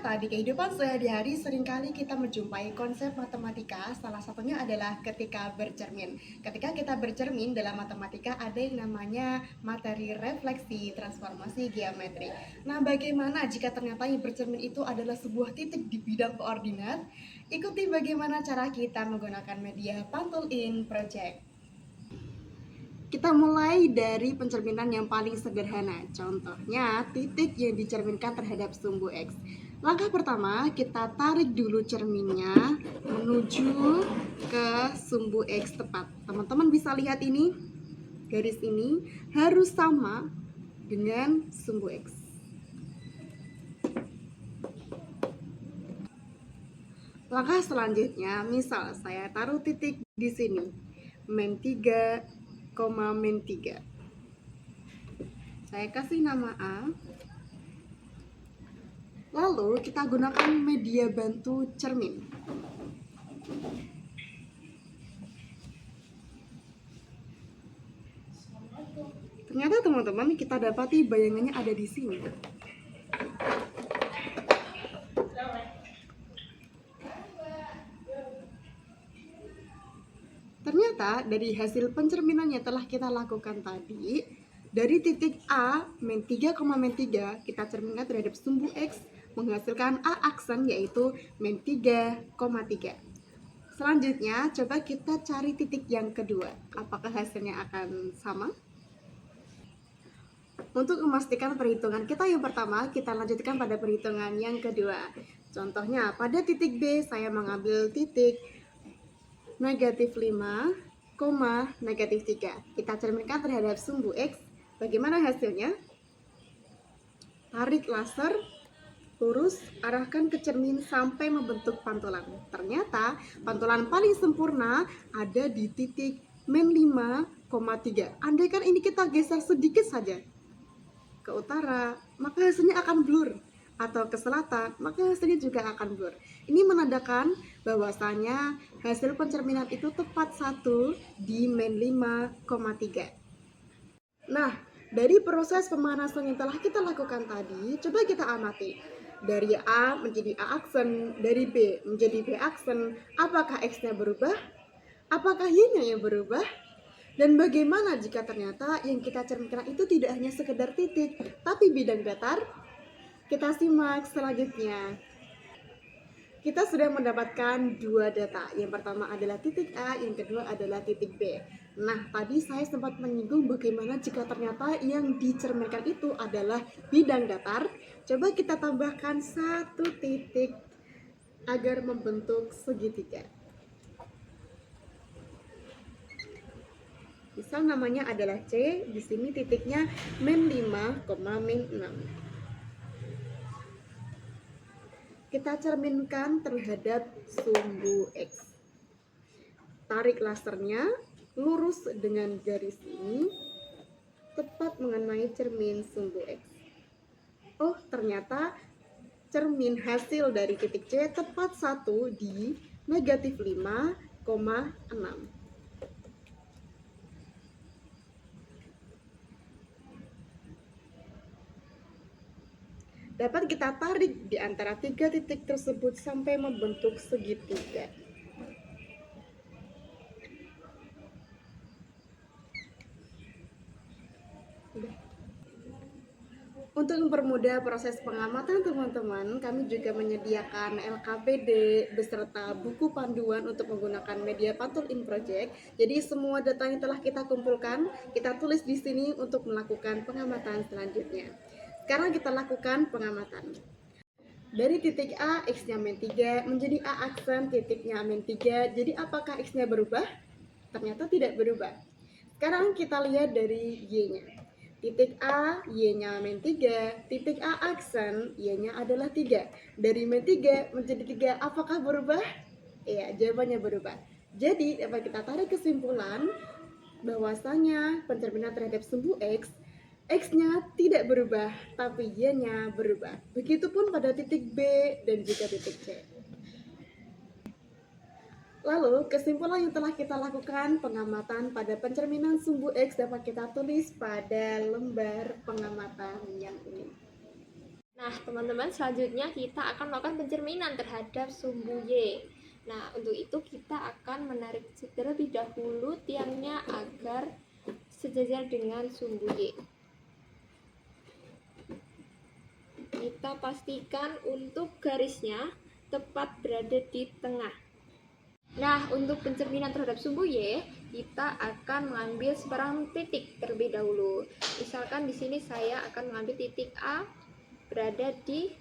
Ternyata di kehidupan sehari-hari seringkali kita menjumpai konsep matematika, salah satunya adalah ketika bercermin. Ketika kita bercermin dalam matematika ada yang namanya materi refleksi, transformasi geometri. Nah, bagaimana jika ternyata yang bercermin itu adalah sebuah titik di bidang koordinat? Ikuti bagaimana cara kita menggunakan media Pantul In Project. Kita mulai dari pencerminan yang paling sederhana. Contohnya, titik yang dicerminkan terhadap sumbu X. Langkah pertama, kita tarik dulu cerminnya menuju ke sumbu X tepat. Teman-teman bisa lihat ini, garis ini harus sama dengan sumbu X. Langkah selanjutnya, misal saya taruh titik di sini, min 3, min 3. Saya kasih nama A. Lalu kita gunakan media bantu cermin. Ternyata teman-teman kita dapati bayangannya ada di sini. Ternyata dari hasil pencerminan yang telah kita lakukan tadi, dari titik A, min 3, min 3, kita cerminkan terhadap sumbu X, menghasilkan A aksen yaitu min 3, 3. Selanjutnya, coba kita cari titik yang kedua. Apakah hasilnya akan sama? Untuk memastikan perhitungan kita yang pertama, kita lanjutkan pada perhitungan yang kedua. Contohnya, pada titik B, saya mengambil titik negatif 5, negatif 3. Kita cerminkan terhadap sumbu X. Bagaimana hasilnya? Tarik laser, lurus, arahkan ke cermin sampai membentuk pantulan. Ternyata pantulan paling sempurna ada di titik min 5, 3. Andaikan ini kita geser sedikit saja ke utara, maka hasilnya akan blur. Atau ke selatan, maka hasilnya juga akan blur. Ini menandakan bahwasanya hasil pencerminan itu tepat satu di min 5, 3. Nah, dari proses pemanasan yang telah kita lakukan tadi, coba kita amati. Dari A menjadi A aksen, dari B menjadi B aksen, apakah X-nya berubah? Apakah Y-nya yang berubah? Dan bagaimana jika ternyata yang kita cerminkan itu tidak hanya sekedar titik, tapi bidang datar? Kita simak selanjutnya. Kita sudah mendapatkan dua data. Yang pertama adalah titik A, yang kedua adalah titik B. Nah, tadi saya sempat menyinggung bagaimana jika ternyata yang dicerminkan itu adalah bidang datar. Coba kita tambahkan satu titik agar membentuk segitiga. Misal namanya adalah C, di sini titiknya min 5, min 6. Kita cerminkan terhadap sumbu X. Tarik lasernya, lurus dengan garis ini, tepat mengenai cermin sumbu X. Oh, ternyata cermin hasil dari titik C tepat satu di negatif 5, 6. Dapat kita tarik di antara tiga titik tersebut sampai membentuk segitiga. Untuk mempermudah proses pengamatan teman-teman, kami juga menyediakan LKPD beserta buku panduan untuk menggunakan media Pantul In Project. Jadi semua data yang telah kita kumpulkan, kita tulis di sini untuk melakukan pengamatan selanjutnya. Sekarang kita lakukan pengamatan. Dari titik A, X-nya min 3 menjadi A aksen, titiknya min 3. Jadi apakah X-nya berubah? Ternyata tidak berubah. Sekarang kita lihat dari Y-nya. Titik A, Y-nya min 3. Titik A aksen, Y-nya adalah 3. Dari min 3 menjadi 3, apakah berubah? Iya, jawabannya berubah. Jadi dapat kita tarik kesimpulan bahwasanya pencerminan terhadap sumbu X-nya tidak berubah, tapi Y-nya berubah. Begitupun pada titik B dan juga titik C. Lalu, kesimpulan yang telah kita lakukan pengamatan pada pencerminan sumbu X dapat kita tulis pada lembar pengamatan yang ini. Nah, teman-teman, selanjutnya kita akan melakukan pencerminan terhadap sumbu Y. Nah, untuk itu kita akan menarik terlebih dahulu tiangnya agar sejajar dengan sumbu Y. Kita pastikan untuk garisnya tepat berada di tengah. Nah, untuk pencerminan terhadap sumbu Y, kita akan mengambil sebarang titik terlebih dahulu. Misalkan di sini saya akan mengambil titik A berada di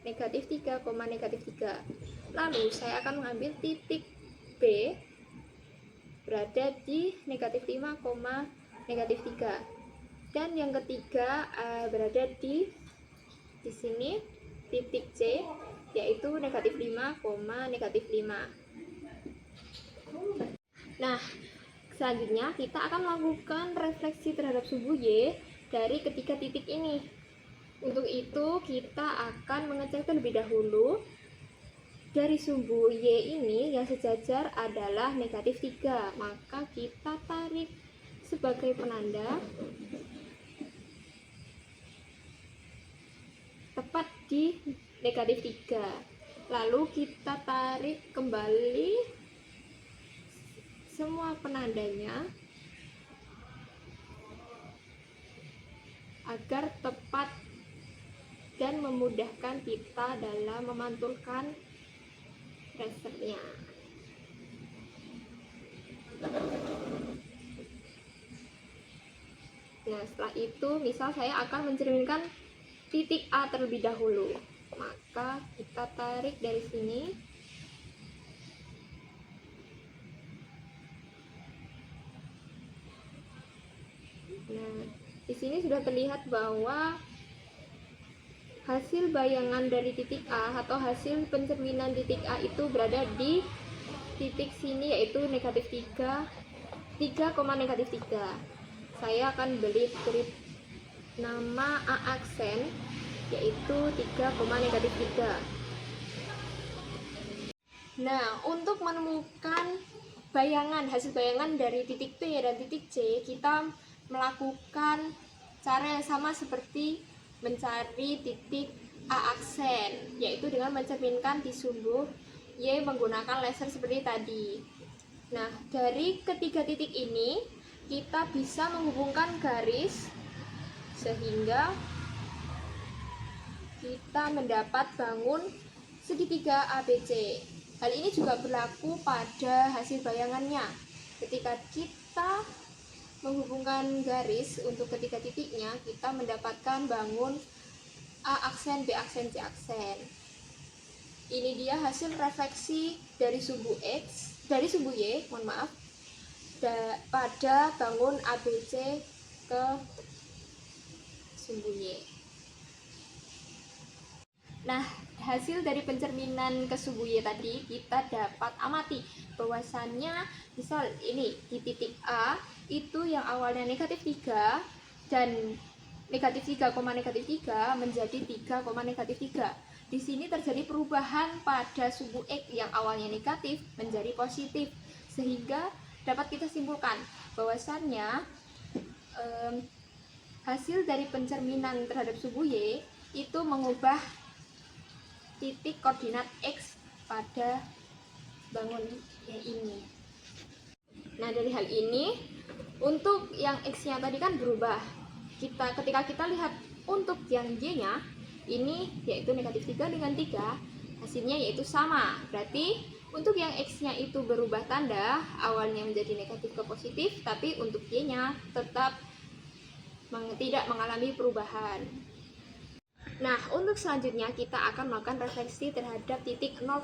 negatif 3, negatif 3. Lalu saya akan mengambil titik B berada di negatif 5, negatif 3. Dan yang ketiga berada di sini titik C, yaitu negatif 5, negatif 5. Nah, selanjutnya kita akan melakukan refleksi terhadap sumbu Y dari ketiga titik ini. Untuk itu kita akan mengecek terlebih dahulu dari sumbu Y ini yang sejajar adalah negatif 3. Maka kita tarik sebagai penanda tepat di negatif 3. Lalu kita tarik kembali semua penandanya agar tepat dan memudahkan kita dalam memantulkan tracernya. Nah, setelah itu misal saya akan mencerminkan titik A terlebih dahulu, maka kita tarik dari sini. Nah, di sini sudah terlihat bahwa hasil bayangan dari titik A atau hasil pencerminan titik A itu berada di titik sini, yaitu negatif 3, negatif 3. Saya akan beri nama A aksen, yaitu 3, negatif 3. Nah, untuk menemukan hasil bayangan dari titik P dan titik C, kita melakukan cara yang sama seperti mencari titik A aksen, yaitu dengan mencerminkan di sumbu Y menggunakan laser seperti tadi. Nah, dari ketiga titik ini kita bisa menghubungkan garis sehingga kita mendapat bangun segitiga ABC. Hal ini juga berlaku pada hasil bayangannya. Ketika kita menghubungkan garis untuk ketiga titiknya, kita mendapatkan bangun A aksen, B aksen, C aksen. Ini dia hasil refleksi dari sumbu Y, pada bangun ABC ke sumbu Y. Nah, hasil dari pencerminan ke sumbu Y tadi kita dapat amati bahwasannya misal ini di titik A itu yang awalnya negatif 3 dan negatif 3, negatif 3 menjadi 3, negatif 3. Di sini terjadi perubahan pada sumbu X yang awalnya negatif menjadi positif, sehingga dapat kita simpulkan bahwasannya hasil dari pencerminan terhadap sumbu Y itu mengubah titik koordinat X pada bangun yang ini. Nah, dari hal ini untuk yang X-nya tadi kan berubah. Ketika kita lihat untuk yang Y-nya ini yaitu negatif 3 dengan 3, hasilnya yaitu sama. Berarti untuk yang X-nya itu berubah tanda, awalnya menjadi negatif ke positif, tapi untuk Y-nya tetap tidak mengalami perubahan. Nah, untuk selanjutnya kita akan melakukan refleksi terhadap titik 0,0.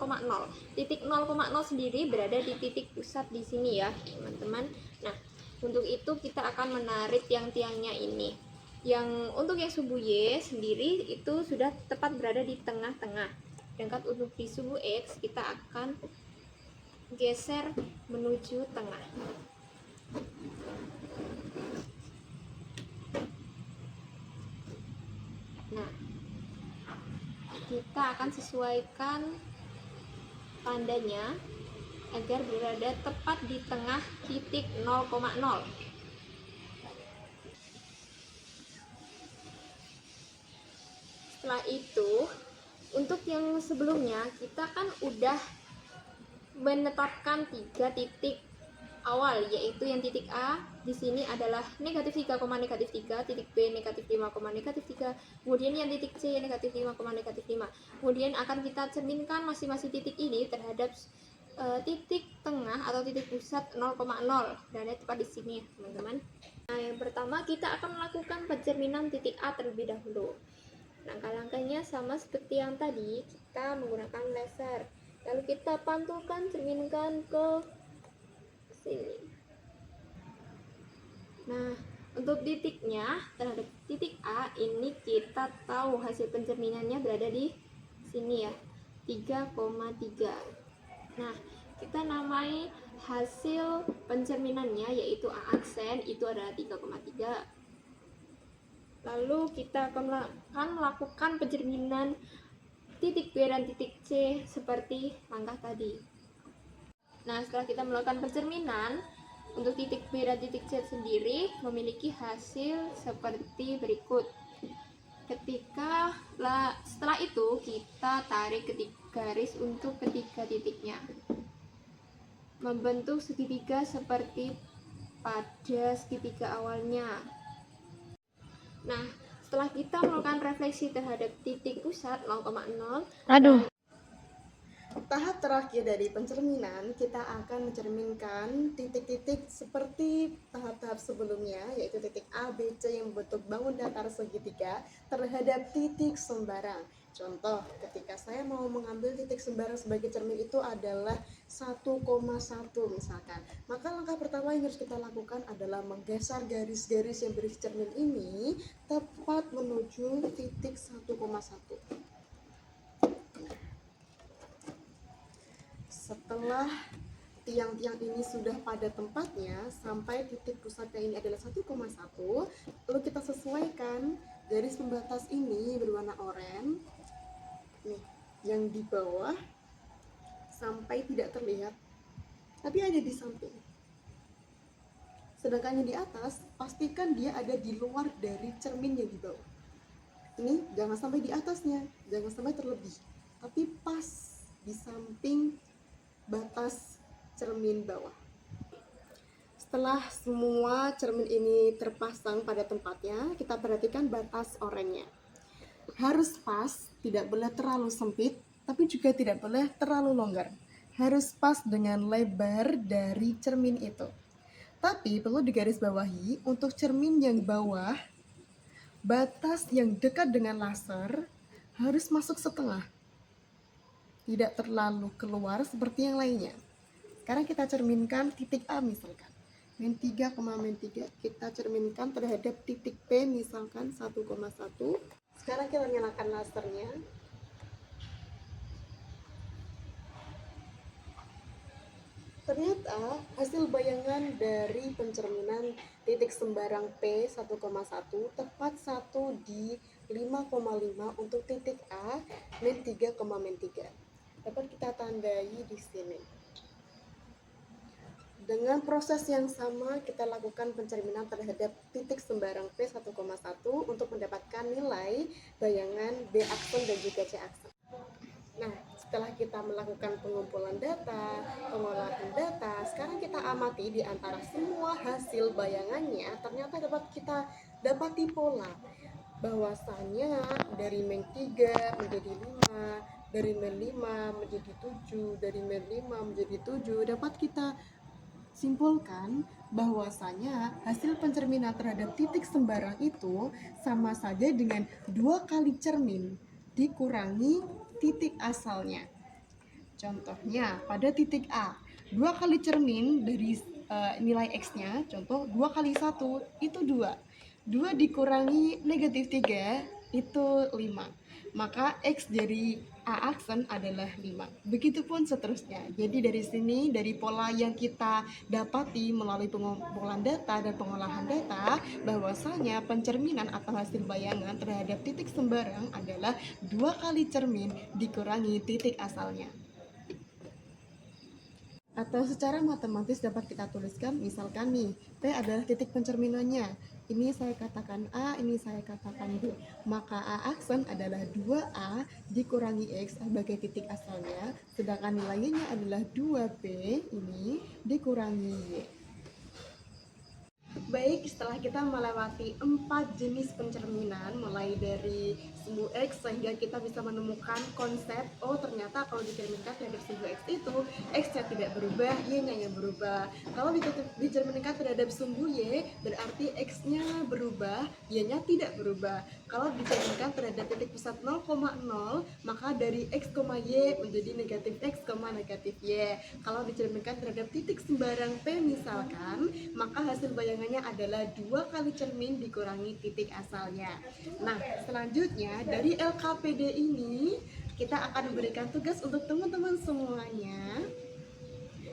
Titik 0,0 sendiri berada di titik pusat di sini ya, teman-teman. Nah, untuk itu kita akan menarik tiang-tiangnya ini. Untuk yang sumbu Y sendiri itu sudah tepat berada di tengah-tengah. Sedangkan untuk di sumbu X kita akan geser menuju tengah. Nah, kita akan sesuaikan tandanya agar berada tepat di tengah titik 0,0. setelah itu, untuk yang sebelumnya kita kan udah menetapkan 3 titik awal, yaitu yang titik A di sini adalah negatif 3, negatif 3, titik B negatif 5, negatif 3, kemudian yang titik C negatif 5, negatif 5. Kemudian akan kita cerminkan masing-masing titik ini terhadap titik tengah atau titik pusat 0,0, berada tepat di sini ya teman-teman. Nah, yang pertama kita akan melakukan pencerminan titik A terlebih dahulu. Langkah-langkahnya sama seperti yang tadi, kita menggunakan laser. Lalu kita pantulkan, cerminkan ke sini. Nah, untuk titiknya terhadap titik A ini kita tahu hasil pencerminannya berada di sini ya, 3,3. Nah, kita namai hasil pencerminannya yaitu A aksen itu adalah 3,3. Lalu kita akan melakukan pencerminan titik B dan titik C seperti langkah tadi. Nah, setelah kita melakukan pencerminan, untuk titik B dan titik C sendiri memiliki hasil seperti berikut. Setelah itu kita tarik garis untuk ketiga titiknya, membentuk segitiga seperti pada segitiga awalnya. Nah, setelah kita melakukan refleksi terhadap titik pusat 0,0, Tahap terakhir dari pencerminan, kita akan mencerminkan titik-titik seperti tahap-tahap sebelumnya, yaitu titik A, B, C yang membentuk bangun datar segitiga terhadap titik sembarang. Contoh, ketika saya mau mengambil titik sembarang sebagai cermin itu adalah 1,1 misalkan. Maka langkah pertama yang harus kita lakukan adalah menggeser garis-garis yang berisi cermin ini tepat menuju titik 1,1. Setelah tiang-tiang ini sudah pada tempatnya sampai titik pusatnya ini adalah 1,1, lalu kita sesuaikan garis pembatas ini berwarna oranye nih, yang di bawah sampai tidak terlihat tapi ada di samping. Sedangkan yang di atas pastikan dia ada di luar dari cermin yang di bawah. Ini jangan sampai di atasnya, jangan sampai terlebih, tapi pas di samping batas cermin bawah. Setelah semua cermin ini terpasang pada tempatnya, kita perhatikan batas oranye-nya. Harus pas, tidak boleh terlalu sempit, tapi juga tidak boleh terlalu longgar. Harus pas dengan lebar dari cermin itu. Tapi perlu digarisbawahi, untuk cermin yang bawah, batas yang dekat dengan laser harus masuk setengah, tidak terlalu keluar seperti yang lainnya. Sekarang kita cerminkan titik A misalkan, min 3, min 3 kita cerminkan terhadap titik P misalkan 1,1. Sekarang kita nyalakan lasernya. Ternyata hasil bayangan dari pencerminan titik sembarang P 1,1 tepat 1 di 5,5 untuk titik A, min 3, min 3. Dapat kita tandai di sini. Dengan proses yang sama kita lakukan pencerminan terhadap titik sembarang P 1,1 untuk mendapatkan nilai bayangan B aksen dan juga C aksen. Nah, setelah kita melakukan pengumpulan data, pengolahan data, sekarang kita amati di antara semua hasil bayangannya, ternyata dapat kita dapati pola bahwasanya dari min 3 menjadi 5, dari min 5 menjadi 7, dari min 5 menjadi 7, dapat kita simpulkan bahwasanya hasil pencerminan terhadap titik sembarang itu sama saja dengan 2 kali cermin dikurangi titik asalnya. Contohnya pada titik A, 2 kali cermin dari nilai X-nya, contoh 2 kali 1 itu 2. 2 dikurangi negatif 3 itu 5. Maka X dari A aksen adalah 5. Begitupun seterusnya. Jadi dari sini, dari pola yang kita dapati melalui pengumpulan data dan pengolahan data, bahwasanya pencerminan atau hasil bayangan terhadap titik sembarang adalah 2 kali cermin dikurangi titik asalnya. Atau secara matematis dapat kita tuliskan, misalkan nih, P adalah titik pencerminannya. Ini saya katakan A, ini saya katakan B. Maka A aksen adalah 2A dikurangi X sebagai titik asalnya, sedangkan nilainya adalah 2B ini dikurangi Y. Baik, setelah kita melewati 4 jenis pencerminan, mulai dari sumbu X sehingga kita bisa menemukan konsep, oh ternyata kalau dicerminkan terhadap sumbu X itu X-nya tidak berubah, Y-nya yang berubah. Kalau dicerminkan terhadap sumbu Y, berarti X-nya berubah, Y-nya tidak berubah. Kalau dicerminkan terhadap titik pusat 0,0, maka dari X, Y menjadi negatif X, negatif Y. Kalau dicerminkan terhadap titik sembarang P misalkan, maka hasil bayangannya adalah 2 kali cermin dikurangi titik asalnya. Nah, selanjutnya dari LKPD ini kita akan memberikan tugas untuk teman-teman semuanya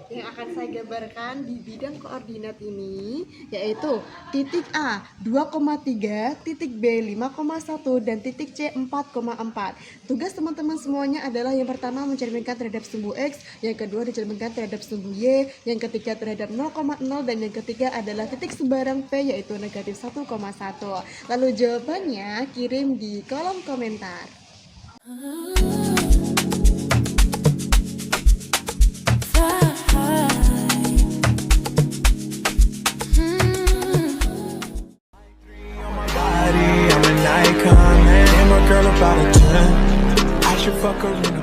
yang akan saya gambarkan di bidang koordinat ini, yaitu titik A 2,3, titik B 5,1, dan titik C 4,4. Tugas teman-teman semuanya adalah yang pertama mencerminkan terhadap sumbu X, yang kedua dicerminkan terhadap sumbu Y, yang ketiga terhadap 0,0, dan yang ketiga adalah titik sembarang P yaitu negatif 1,1. Lalu jawabannya kirim di kolom komentar. I'm an icon, man. I'm a girl about a 10. I should fuck her in